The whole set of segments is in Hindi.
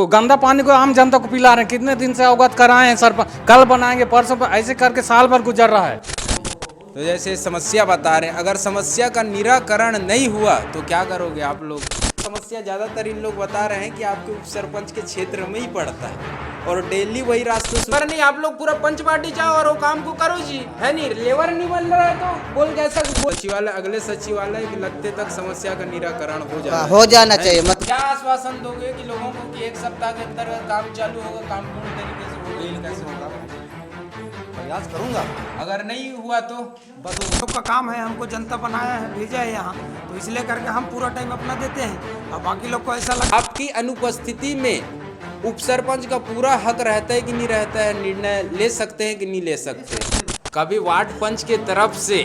वो गंदा पानी को आम जनता को पिला रहे हैं। कितने दिन से अवगत कराए हैं सर, कल बनाएंगे परसों, ऐसे करके साल भर गुजर रहा है। तो जैसे समस्या बता रहे हैं, अगर समस्या का निराकरण नहीं हुआ तो क्या करोगे आप लोग? समस्या ज़्यादातर इन लोग बता रहे हैं कि आपके उप सरपंच के क्षेत्र में ही पड़ता है और डेली वही रास्ते से। पर नहीं, आप लोग पूरा पंच पार्टी जाओ और वो काम को करो जी, है नहीं? लेबर नहीं बन रहा है तो बोल कैसा सचिवालय, अगले सचिवालय के लगते तक समस्या का निराकरण हो जाना चाहिए। क्या आश्वासन दोगे कि लोगों को कि 1 सप्ताह के अंदर काम चालू होगा, काम पूर्ण तरीके से होगा? ये कैसे होगा? प्रयास करूंगा। अगर नहीं हुआ तो बस लोग का काम है, हमको जनता बनाया है, भेजा है यहाँ, तो इसलिए करके हम पूरा टाइम अपना देते हैं। अब बाकी लोग को ऐसा लगता आपकी अनुपस्थिति में उप सरपंच का पूरा हक रहता है कि नहीं रहता है? निर्णय ले सकते हैं कि नहीं ले सकते? कभी वार्ड पंच के तरफ से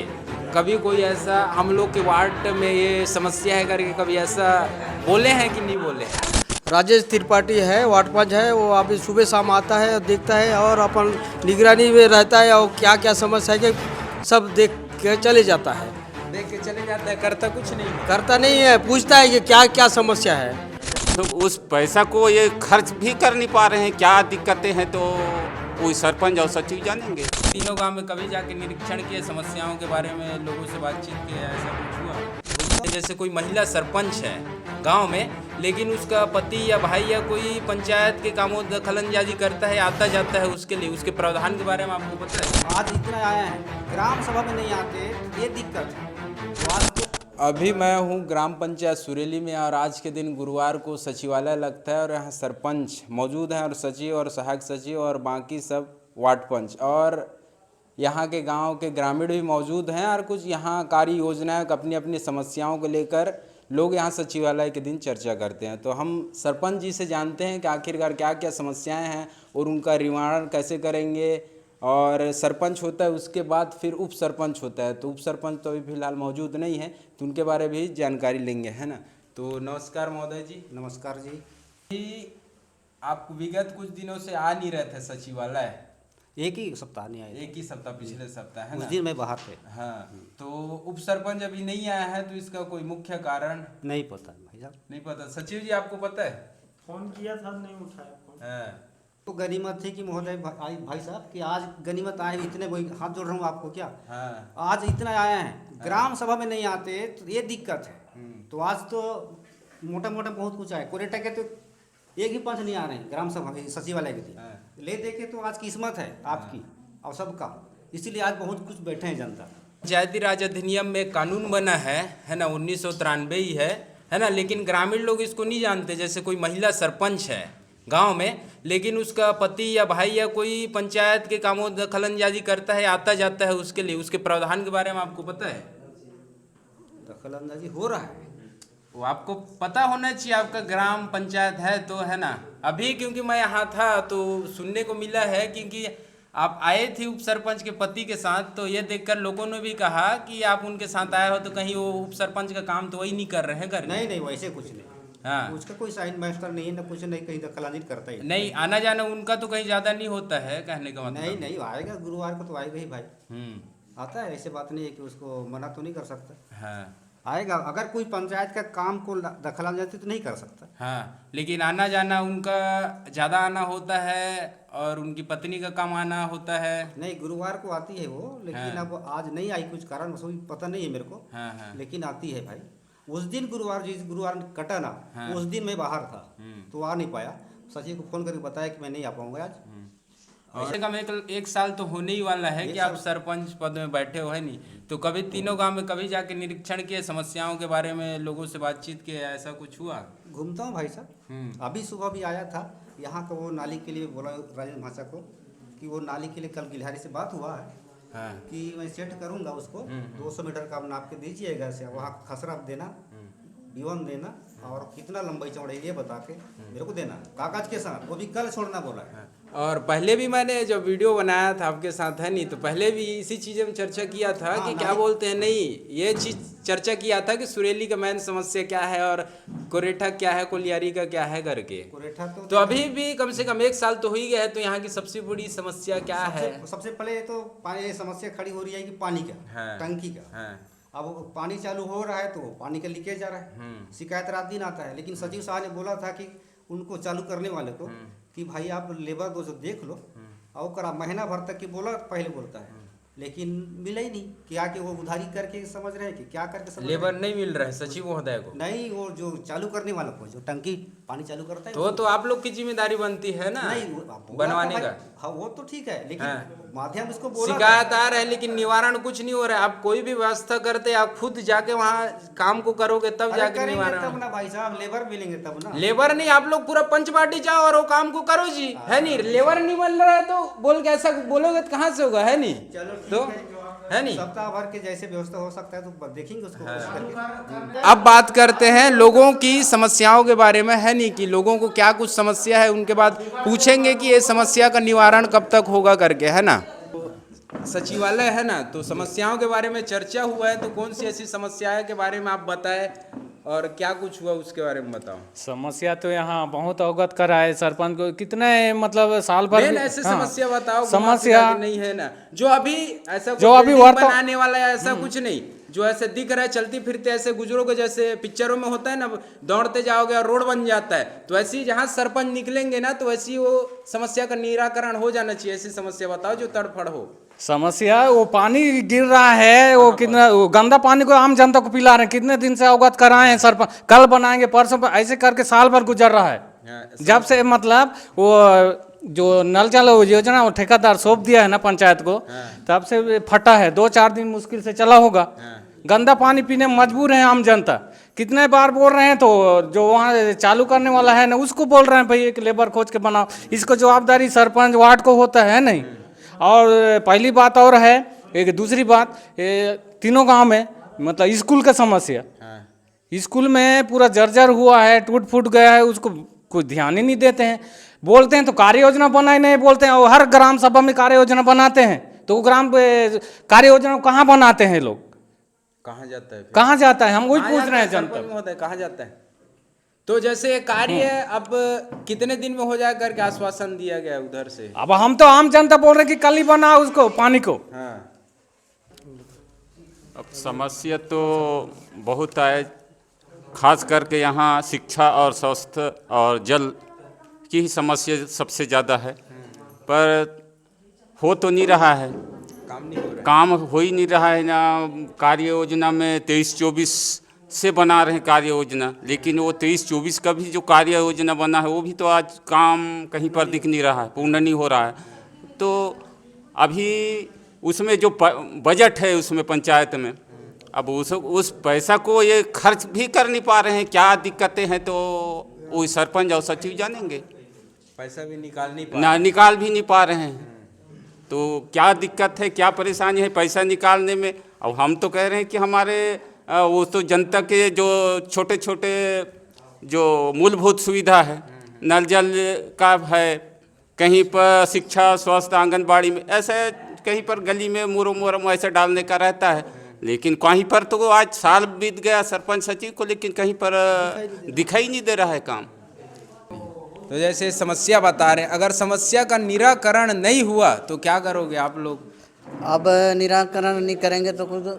कभी कोई ऐसा हम लोग के वार्ड में ये समस्या है करके कभी ऐसा बोले हैं कि नहीं बोले? राजेश त्रिपाठी है, वार्ड पंच है, वो अभी सुबह शाम आता है और देखता है और अपन निगरानी में रहता है और क्या क्या समस्या है कि सब देख के चले जाता है। देख के चले जाता है, करता कुछ नहीं है। करता नहीं है, पूछता है कि क्या क्या समस्या है। तो उस पैसा को ये खर्च भी कर नहीं पा रहे हैं, क्या दिक्कतें हैं तो कोई सरपंच और सचिव जानेंगे। तीनों गांव में कभी जाके निरीक्षण किए, समस्याओं के बारे में लोगों से बातचीत की, ऐसा कुछ हुआ? जैसे कोई महिला सरपंच है गांव में, लेकिन उसका पति या भाई या कोई पंचायत के कामों दखलंदाजी करता है, आता जाता है, उसके लिए उसके प्रावधान के बारे में आपको पता है? आज इतना आया है, ग्राम सभा में नहीं आते, ये दिक्कत है। अभी मैं हूँ ग्राम पंचायत सुरेली में और आज के दिन गुरुवार को सचिवालय लगता है और यहाँ सरपंच मौजूद हैं और सचिव और सहायक सचिव और बाकी सब वार्ड पंच और यहाँ के गांव के ग्रामीण भी मौजूद हैं और कुछ यहाँ कार्य योजनाएं अपनी अपनी समस्याओं को लेकर लोग यहाँ सचिवालय के दिन चर्चा करते हैं। तो हम सरपंच जी से जानते हैं कि आखिरकार क्या क्या समस्याएँ हैं और उनका निवारण कैसे करेंगे। और सरपंच होता है, उसके बाद फिर उप सरपंच होता है, तो उप सरपंच तो अभी फिलहाल मौजूद नहीं है, तो उनके बारे में भी जानकारी लेंगे, है ना? तो नमस्कार महोदय जी। नमस्कार जी। आप विगत कुछ दिनों से आ नहीं रहे थे सचिवालय, एक ही सप्ताह नहीं आए, एक ही सप्ताह, पिछले सप्ताह, है उस ना? दिन मैं बाहर थे। हाँ, तो उप सरपंच अभी नहीं आया है, तो इसका कोई मुख्य कारण नहीं पता भाई साहब। नहीं पता। सचिव जी आपको पता है? फोन किया था, नहीं उठाया फोन। हाँ। तो गनीमत थी कि महोदय भाई साहब कि आज गनीमत आए, इतने वही हाथ जोड़ रहा हूँ आपको क्या। हाँ। आज इतना आया है, ग्राम सभा में नहीं आते तो ये दिक्कत है। तो आज तो मोटा मोटा बहुत कुछ आए, कोरेटा के तो एक ही पंच नहीं आ रहे हैं ग्राम सभा सचिवालय के लिए। हाँ। ले देखे तो आज किस्मत है आपकी और सबका, इसीलिए आज बहुत कुछ बैठे हैं जनता। पंचायती राज अधिनियम में कानून बना है ना, 1993 ही है ना, लेकिन ग्रामीण लोग इसको नहीं जानते। जैसे कोई महिला सरपंच है गांव में, लेकिन उसका पति या भाई या कोई पंचायत के कामों दखलंदाजी करता है, आता जाता है, उसके लिए उसके प्रावधान के बारे में आपको पता है? दखलंदाजी हो रहा है, वो आपको पता होना चाहिए, आपका ग्राम पंचायत है तो, है ना? अभी क्योंकि मैं यहाँ था तो सुनने को मिला है, क्योंकि आप आए थे उप सरपंच के पति के साथ, तो ये देखकर लोगों ने भी कहा कि आप उनके साथ आए हो तो कहीं वो उप सरपंच का काम तो वही नहीं कर रहे हैं घर। नहीं नहीं वैसे कुछ नहीं। हाँ, उसका कोई साइन मास्टर नहीं है ना, कुछ नहीं, कहीं दखलंदाजी करता ही नहीं आना जाना उनका तो कहीं ज्यादा नहीं होता है, कहने का मतलब। नहीं नहीं आएगा, गुरुवार को तो आएगा ही भाई। हम्म। आता है, ऐसे बात नहीं है कि उसको मना तो नहीं कर सकता, हाँ आएगा। अगर कोई पंचायत का काम को दखलंदाजी तो नहीं कर सकता। हाँ, लेकिन आना जाना उनका ज़्यादा आना होता है और उनकी पत्नी का काम आना होता है। नहीं, गुरुवार को आती है वो, लेकिन हाँ। अब आज नहीं आई, कुछ कारण पता नहीं है मेरे को। हाँ हाँ। लेकिन आती है भाई। उस दिन गुरुवार, जिस गुरुवार कटा ना, हाँ। उस दिन मैं बाहर था तो आ नहीं पाया। सचिव को फोन करके बताया कि मैं नहीं आ पाऊंगा आज। और कम एक साल तो होने ही वाला है कि आप सरपंच पद में बैठे हो, है नहीं? तो कभी तीनों गांव में कभी जाके निरीक्षण किए, समस्याओं के बारे में लोगों से बातचीत किए, ऐसा कुछ हुआ? घूमता हूँ भाई साहब। अभी सुबह भी आया था यहाँ का, वो नाली के लिए बोला राजेंद्र भाषा को कि वो नाली के लिए कल गिलहारी से बात हुआ है। हाँ। कि मैं सेट करूँगा उसको, 200 मीटर का आप नाप के दीजिएगा से, वहाँ खसरा देना, बीवन देना और कितना लंबाई चौड़ाई ये बता के मेरे को देना कागज के साथ, वो भी कल छोड़ना बोला है। और पहले भी मैंने जब वीडियो बनाया था आपके साथ, है नहीं, तो पहले भी इसी चीज़ में चर्चा किया था कि क्या बोलते हैं, नहीं ये चीज़ चर्चा किया था कि सुरेली का मेन समस्या क्या है और कोरेठा क्या है, कोलियारी का क्या है करके। कोरेठा तो अभी भी कम से कम 1 साल तो हो ही गया है, तो यहाँ की सबसे बड़ी समस्या क्या है? सबसे पहले तो पानी समस्या खड़ी हो रही है कि पानी का, हाँ। टंकी का। हाँ। अब पानी चालू हो रहा है तो पानी का लीकेज आ रहा है, शिकायत रात दिन आता है। लेकिन सचिव साहब ने बोला था कि उनको चालू करने वाले को कि भाई आप लेबर को जो देख लो और करा महीना भर तक की बोला पहले बोलता है, लेकिन मिला ही नहीं। क्या कि वो उधारी करके समझ रहे हैं कि क्या करके समझ लेबर रहे नहीं मिल रहा है सचिव महोदय को। हैं? नहीं, वो जो चालू करने वाला को जो टंकी पानी चालू करता है तो आप लोग की जिम्मेदारी बनती है ना नहीं बोला बनवाने तो का। भाई, हाँ वो तो ठीक है, लेकिन हाँ। माध्यम इसको बोला था। शिकायत आ रहा है लेकिन निवारण कुछ नहीं हो रहा है। आप कोई भी व्यवस्था करते आप खुद जाके वहाँ काम को करोगे तब अरे जाके करेंगे निवारण। तब ना भाई साहब, लेबर मिलेंगे तब ना। लेबर नहीं, आप लोग पूरा पंचपाटी जाओ और वो काम को करो जी, है नहीं। लेबर नहीं मिल रहा है तो बोल के ऐसा बोलोगे तो कहाँ से होगा, है नहीं। चलो ठीक तो है नहीं। सप्ताह भर के जैसे व्यवस्था हो सकता है तो देखेंगे उसको कोशिश करके। अब बात करते हैं लोगों की समस्याओं के बारे में, है नहीं कि लोगों को क्या कुछ समस्या है, उनके बाद पूछेंगे कि ये समस्या का निवारण कब तक होगा करके, है ना। सचिवालय है ना, तो समस्याओं के बारे में चर्चा हुआ है, तो कौन सी ऐसी समस्या है के बारे में आप बताएं और क्या कुछ हुआ उसके बारे में बताओ। समस्या तो यहाँ बहुत अवगत करा है सरपंच को, कितने मतलब साल भर मेन ऐसे हाँ, समस्या बताओ। समस्या नहीं है ना जो अभी ऐसा जो अभी बनाने वाला है, ऐसा कुछ नहीं जो ऐसे दिख रहा है चलती फिरते ऐसे गुजरों को जैसे पिक्चरों में होता है ना, दौड़ते जाओगे और रोड बन जाता है, तो ऐसी जहाँ सरपंच निकलेंगे ना तो ऐसी वो समस्या का निराकरण हो जाना चाहिए। ऐसी समस्या बताओ जो तड़फड़ हो। समस्या वो पानी गिर रहा है, वो कितना वो गंदा पानी को आम जनता को पिला रहे हैं। कितने दिन से अवगत कराए हैं सरपंच, कल बनाएंगे परसों, ऐसे करके साल भर गुजर रहा है। जब से मतलब वो जो नल जल योजना वो ठेकेदार सौंप दिया है ना पंचायत को, तब से फटा है। 2-4 दिन मुश्किल से चला होगा। गंदा पानी पीने में मजबूर है आम जनता। कितने बार बोल रहे हैं, तो जो वहाँ चालू करने वाला है ना उसको बोल रहे हैं भाई एक लेबर खोज के बनाओ। इसको जवाबदारी सरपंच वार्ड को होता है नहीं। और पहली बात और है, एक दूसरी बात, तीनों गांव में मतलब स्कूल का समस्या, स्कूल में पूरा जर्जर हुआ है, टूट फूट गया है, उसको कोई ध्यान ही नहीं देते हैं। बोलते हैं तो कार्य योजना बनाए नहीं बोलते हैं, और हर ग्राम सभा में कार्य योजना बनाते हैं, तो वो ग्राम कार्य योजना कहाँ बनाते हैं लोग, कहाँ जाता है, कहाँ जाता है, हम वही पूछ रहे हैं जनता। महोदय कहाँ जाता है। तो जैसे कार्य है अब कितने दिन में हो जाए करके आश्वासन दिया गया उधर से। अब हम तो आम जनता बोल रहे हैं कि कल ही बना उसको पानी को। हाँ। अब समस्या तो बहुत है, खास करके यहाँ शिक्षा और स्वास्थ्य और जल की ही समस्या सबसे ज़्यादा है। पर हो तो नहीं रहा है, काम हो ही नहीं रहा है ना। कार्य योजना में 23-24 से बना रहे हैं कार्य योजना, लेकिन वो 23-24 का भी जो कार्य योजना बना है वो भी तो आज काम कहीं पर दिख नहीं रहा है, पूर्ण नहीं हो रहा है। तो अभी उसमें जो बजट है उसमें पंचायत में, अब उस पैसा को ये खर्च भी कर नहीं पा रहे हैं। क्या दिक्कतें हैं तो वो सरपंच और सचिव जानेंगे। पैसा भी निकाल भी नहीं पा रहे हैं, तो क्या दिक्कत है, क्या परेशानी है पैसा निकालने में। अब हम तो कह रहे हैं कि हमारे वो तो जनता के जो छोटे छोटे जो मूलभूत सुविधा है, नल जल का है, कहीं पर शिक्षा स्वास्थ्य आंगनबाड़ी में, ऐसे कहीं पर गली में मुरम ऐसे डालने का रहता है, लेकिन कहीं पर तो आज साल बीत गया सरपंच सचिव को, लेकिन कहीं पर दिखाई नहीं दे रहा है काम। तो जैसे समस्या बता रहे हैं, अगर समस्या का निराकरण नहीं हुआ तो क्या करोगे आप लोग। अब निराकरण नहीं करेंगे तो कुछ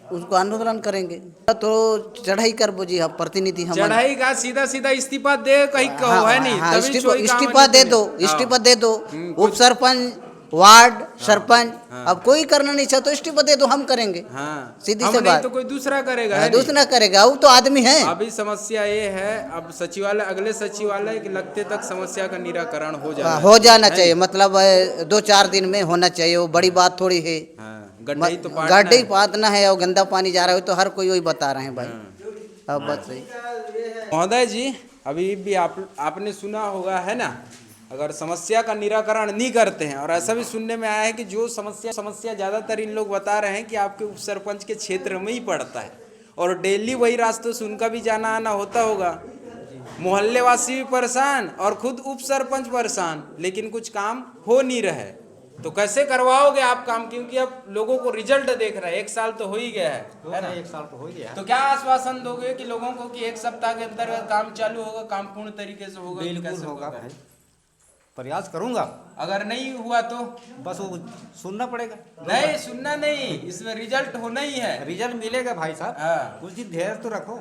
उसको आंदोलन करेंगे, तो चढ़ाई कर बोझी हम प्रतिनिधि हम चढ़ाई का सीधा सीधा इस्तीफा दे कहीं कहो, है नहीं। हाँ, तभी कोई काम इस्तीफा नहीं दे दो, बने। इस्तीफा दे दो। उप सरपंच, वार्ड सरपंच, अब कोई करना नहीं चाहता तो इस्तीफा दे दो, हम करेंगे। हाँ, सीधी हम से नहीं बात। तो कोई दूसरा करेगा, है नहीं? दूसरा करेगा, वो तो आदमी है। अभी समस्या ये है, अब सचिवालय अगले सचिवालय के लगते तक समस्या का निराकरण हो जाना चाहिए। मतलब 2-4 दिन में होना चाहिए, वो बड़ी बात थोड़ी है। गड्ढे ही पातना है और गंदा पानी जा रहा है, तो हर कोई वही बता रहे हैं भाई। अब बस सही। महोदय जी, अभी भी आपने सुना होगा, है ना, अगर समस्या का निराकरण नहीं करते हैं, और ऐसा भी सुनने में आया है कि जो समस्या ज़्यादातर इन लोग बता रहे हैं कि आपके उप सरपंच के क्षेत्र में ही पड़ता है, और डेली वही रास्तों से उनका भी जाना आना होता होगा। मोहल्ले वासी भी परेशान और खुद उप सरपंच परेशान, लेकिन कुछ काम हो नहीं रहा। तो कैसे करवाओगे आप काम, क्योंकि अब लोगों को रिजल्ट देख रहा है। 1 साल तो हो ही गया है ना, 1 साल तो हो गया। तो क्या आश्वासन दोगे कि लोगों को कि 1 सप्ताह के अंदर काम चालू होगा, काम पूर्ण तरीके से होगा? बिल्कुल होगा, प्रयास करूंगा। अगर नहीं हुआ तो बस वो सुनना पड़ेगा। नहीं, सुनना नहीं, इसमें रिजल्ट होना ही है। रिजल्ट मिलेगा भाई साहब। हाँ। कुछ दिन धैर्य तो रखो।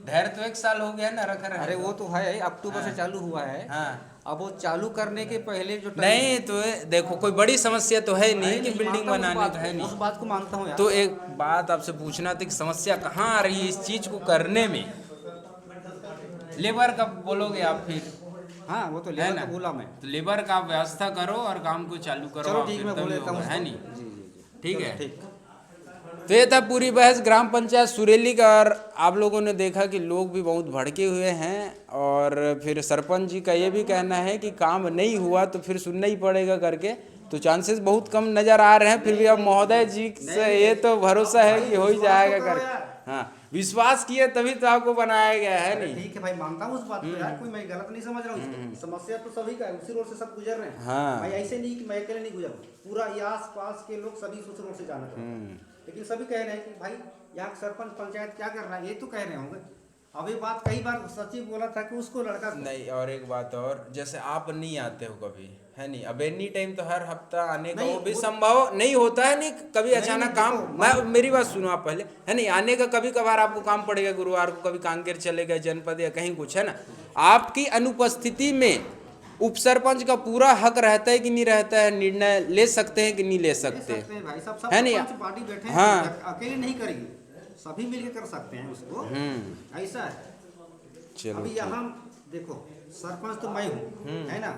धैर्य तो 1 साल हो गया ना रखा रहे। अरे वो तो है, अक्टूबर से चालू हुआ है। हाँ। अब वो चालू करने के पहले जो नहीं तो देखो कोई बड़ी समस्या तो है नहीं कि बिल्डिंग मानता हूँ बनाने का है उस नहीं। बात को मानता हूँ यार। तो एक बात आपसे पूछना था कि समस्या कहाँ आ रही है इस चीज को करने में? लेबर का बोलोगे आप फिर, हाँ वो तो है लेबर ना? का बोला मैं। तो लेबर का आप व्यवस्था करो और काम को चालू करो। चलो आप ठीक, फिर मैं तभी बोल देता हूँ होगा, है उसको। नहीं? जी जी। ठीक चलो, है। ठीक। तो ये था पूरी बहस ग्राम पंचायत सुरेली का। और आप लोगों ने देखा कि लोग भी बहुत भड़के हुए हैं और फिर सरपंच जी का ये भी कहना है कि काम नहीं हुआ तो फिर सुनना ही पड़ेगा करके। तो चांसेस बहुत कम नज़र आ रहे हैं, फिर भी अब महोदय जी से ये तो भरोसा है कि हो ही जाएगा करके। हाँ, विश्वास किए तभी तो आपको बनाया गया है नहीं। ठीक है भाई, मानता हूँ उस बात को यार, कोई मैं गलत नहीं समझ रहा हूँ इसको। समस्या तो सभी का है, उसी रोड से सब गुजर रहे हैं। हाँ। मैं ऐसे नहीं कि मैं अकेले नहीं गुजर, पूरा ये आस पास के लोग सभी उस रोड से जाना चाहते हैं। लेकिन सभी कह रहे हैं कि भाई यहाँ सरपंच पंचायत क्या कर रहा है, ये तो कह रहे होंगे। अब ये बात कई बार सचिव बोला था कि उसको लड़का नहीं, और एक बात और, जैसे आप नहीं आते हो कभी, है नहीं? अब एनी टाइम तो हर हफ्ता आने का नहीं, वो भी वो- संभव नहीं होता है। नहीं कभी अचानक नहीं, काम, देखो, मैं मेरी बात सुनो आप पहले, है नहीं? आने का कभी कभार आपको काम पड़ेगा, गुरुवार को कभी कांकेर चले गए, जनपद या कहीं कुछ, है ना? आपकी अनुपस्थिति में उप सरपंच का पूरा हक रहता है कि नहीं रहता है? निर्णय ले सकते हैं कि नहीं ले सकते? हैं भाई, सब है नहीं? सरपंच पार्टी बैठे हैं, हाँ। अकेले नहीं करेंगे, सभी मिलके कर सकते हैं उसको। ऐसा है। चलो अभी यहाँ देखो, सरपंच तो मैं हूँ, है ना?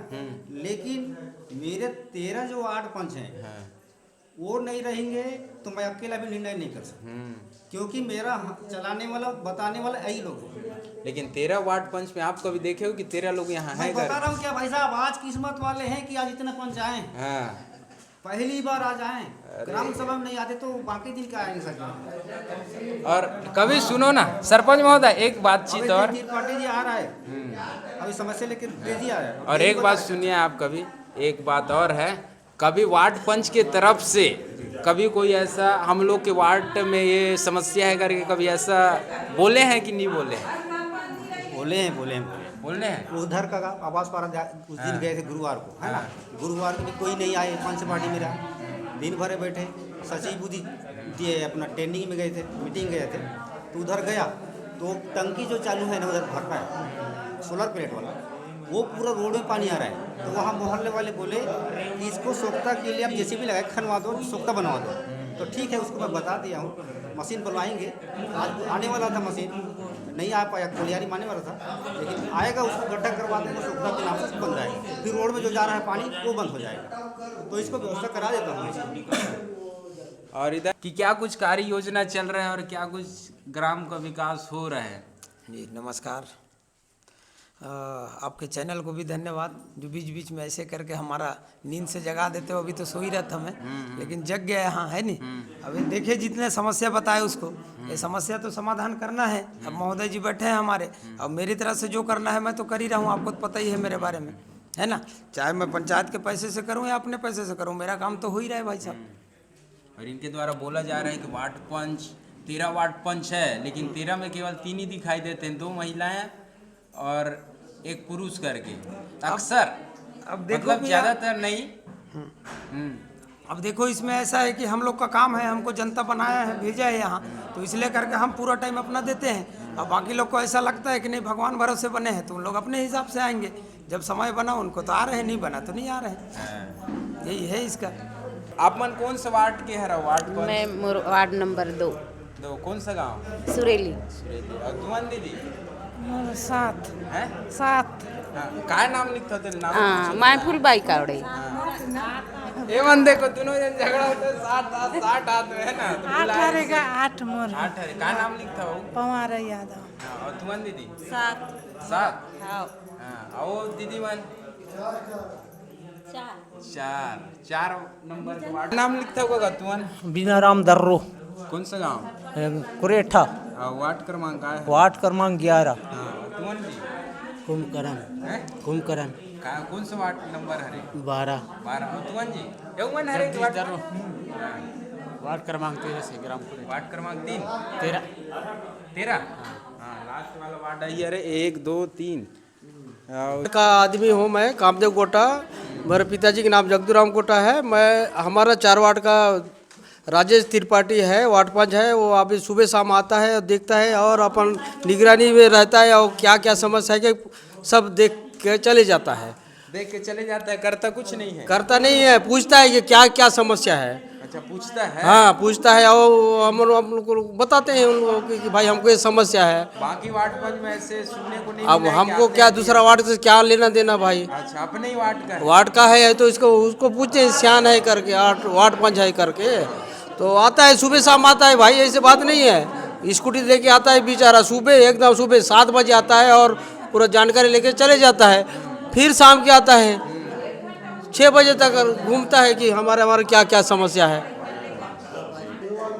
लेकिन मेरे 13 जो वार्ड पंच हैं, वो नहीं रहेंगे तो मैं अकेला भी निर्णय नहीं कर सकता, क्योंकि मेरा चलाने वाला बताने वाला यही लोग हैं। लेकिन 13 वार्ड पंच में आप कभी देखे हो कि 13 लोग यहाँ मैं हैं बता कर? रहा हूँ क्या भाई साहब, आज किस्मत वाले हैं कि आज इतने पंच आए, हाँ। पहली बार आज आए। ग्राम सभा में नहीं आते तो बाकी दिन क्या आएंगे सर? और कभी सुनो ना सरपंच महोदय, एक बातचीत और, पार्टी जी आ रहा है अभी, समस्या लेके तेजी आ रहा है। और एक बात सुनिए आप, कभी एक बात और है, कभी वार्ड पंच के तरफ से कभी कोई ऐसा हम लोग के वार्ड में ये समस्या है करके कभी ऐसा बोले हैं कि नहीं बोले हैं? बोले हैं बोलने हैं। उधर का आवास पारा उस दिन गए थे गुरुवार को, है ना? गुरुवार को भी कोई नहीं आए, पंच पार्टी में रहा, दिन भरे बैठे। सचिव बुद्धि दिए अपना ट्रेनिंग में गए थे, मीटिंग गए थे, तो उधर गया तो टंकी जो चालू है ना उधर भर रहा है, सोलर प्लेट वाला, वो पूरा रोड में पानी आ रहा है। तो वहाँ मोहल्ले वाले बोले कि इसको सोख्ता के लिए आप जेसीबी लगा के खनवा दो, सोख्ता बनवा दो। तो ठीक है, उसको मैं बता दिया हूँ, मशीन बनवाएंगे। आज आने वाला था मशीन, नहीं आ पाया, कोलियारी माने वाला था, लेकिन आएगा, उसको गड्ढा करवा देंगे, सोख्ता के नाम से बन जाएगा। फिर रोड में जो जा रहा है पानी वो बंद हो जाएगा। तो इसको व्यवस्था करा देता हूँ। और इधर कि क्या कुछ कार्य योजना चल रहा है और क्या कुछ ग्राम का विकास हो रहा है? जी नमस्कार। आपके चैनल को भी धन्यवाद, जो बीच बीच में ऐसे करके हमारा नींद से जगा देते हो। अभी तो सो ही रहता मैं, लेकिन जग गया यहाँ, है नहीं? अभी देखिए जितने समस्या बताए उसको, ये समस्या तो समाधान करना है। अब महोदय जी बैठे हैं हमारे, अब मेरी तरफ से जो करना है मैं तो कर ही रहा हूँ, आपको तो पता ही है मेरे बारे में, है ना? चाहे मैं पंचायत के पैसे से करूँ या अपने पैसे से करूँ, मेरा काम तो हो ही रहा है भाई साहब। और इनके द्वारा बोला जा रहा है कि वार्ड पंच 13 वार्ड पंच है, लेकिन 13 में केवल 3 ही दिखाई देते हैं, 2 महिलाएं और 1 पुरुष करके अक्सर। अब देखो मतलब भैया, ज़्यादातर नहीं। अब देखो इसमें ऐसा है कि हम लोग का काम है, हमको जनता बनाया है, भेजा है यहाँ, तो इसलिए करके हम पूरा टाइम अपना देते हैं। अब बाकी लोग को ऐसा लगता है कि नहीं भगवान भरोसे बने हैं तो उन लोग अपने हिसाब से आएंगे, जब समय बना उनको तो आ रहे हैं, नहीं बना तो नहीं आ रहे हैं। यही है इसका। आप मन कौन सा वार्ड के है? वार्ड पंच मैं वार्ड नंबर 2 कौन सा गांव? सुरेली। सुरेली। और तुमन दीदी 7 हैं? 7 काय नाम लिखता तेरे नाम? हाँ, मायफुल बाई कावड़े। ये मन देखो दोनों जन झगड़ा होता है, 60 आदमी है ना, तो बुलाए। 8 मोर 8 है। काय नाम लिखता हो? पवार यादव। हाँ, और तुमन दीदी 7 7। हाँ। हाँ, और दीदी मन 4 नंबर के वार्ड नाम लिखता होगा तुमन? बीनाराम दर्रो, कौन सा गांव? कुरेठा, वार्ड क्रमांक काय है? वार्ड क्रमांक 11। हाँ, तुमन जी कुंभकरण, हैं? कुंभकरण कौन सा वार्ड नंबर है? 12। 12। और तुमन जी यौवन हरे वार्ड वार्ड क्रमांक 13 से ग्राम वार्ड क्रमांक 3 13। 13। हाँ, लास्ट वाला वार्ड है। अरे 1 2 3 का आदमी हूँ मैं, कामदेव गोटा। मेरे पिताजी के नाम जगदूराम गोटा है। मैं हमारा 4 वार्ड का राजेश त्रिपाठी है, वार्ड पंच है। वो अभी सुबह शाम आता है और देखता है और अपन निगरानी में रहता है और क्या क्या समस्या है कि सब देख के चले जाता है। देख के चले जाता है, करता कुछ नहीं है। करता नहीं है, पूछता है कि क्या क्या समस्या है। अच्छा, पूछता है। हाँ, पूछता है और हम लोग को बताते हैं उन लोगों को कि भाई हमको ये समस्या है। बाकी वार्ड पंच में ऐसे सुनने को नहीं अब मिला है कि हमको आते क्या हैं दूसरा वार्ड से क्या लेना देना भाई। अच्छा, अपने ही वार्ड का है। वार्ड का है तो इसको उसको पूछते हैं सियान है करके, वार्ड पंच है करके, तो आता है सुबह शाम आता है भाई, ऐसे बात नहीं है। स्कूटी लेके आता है बेचारा, सुबह एकदम सुबह 7 बजे आता है और पूरा जानकारी लेके चले जाता है। फिर शाम के आता है 6 बजे तक घूमता है कि हमारे क्या क्या समस्या है।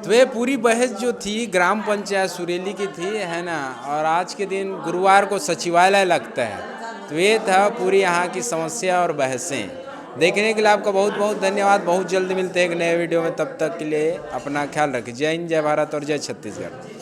तो ये पूरी बहस जो थी ग्राम पंचायत सुरेली की थी, है ना। और आज के दिन गुरुवार को सचिवालय लगता है। तो ये था पूरी यहाँ की समस्या और बहसें। देखने के लिए आपका बहुत बहुत धन्यवाद। बहुत जल्द मिलते हैं एक नए वीडियो में, तब तक के लिए अपना ख्याल रखें। जय हिंद, जय भारत और जय छत्तीसगढ़।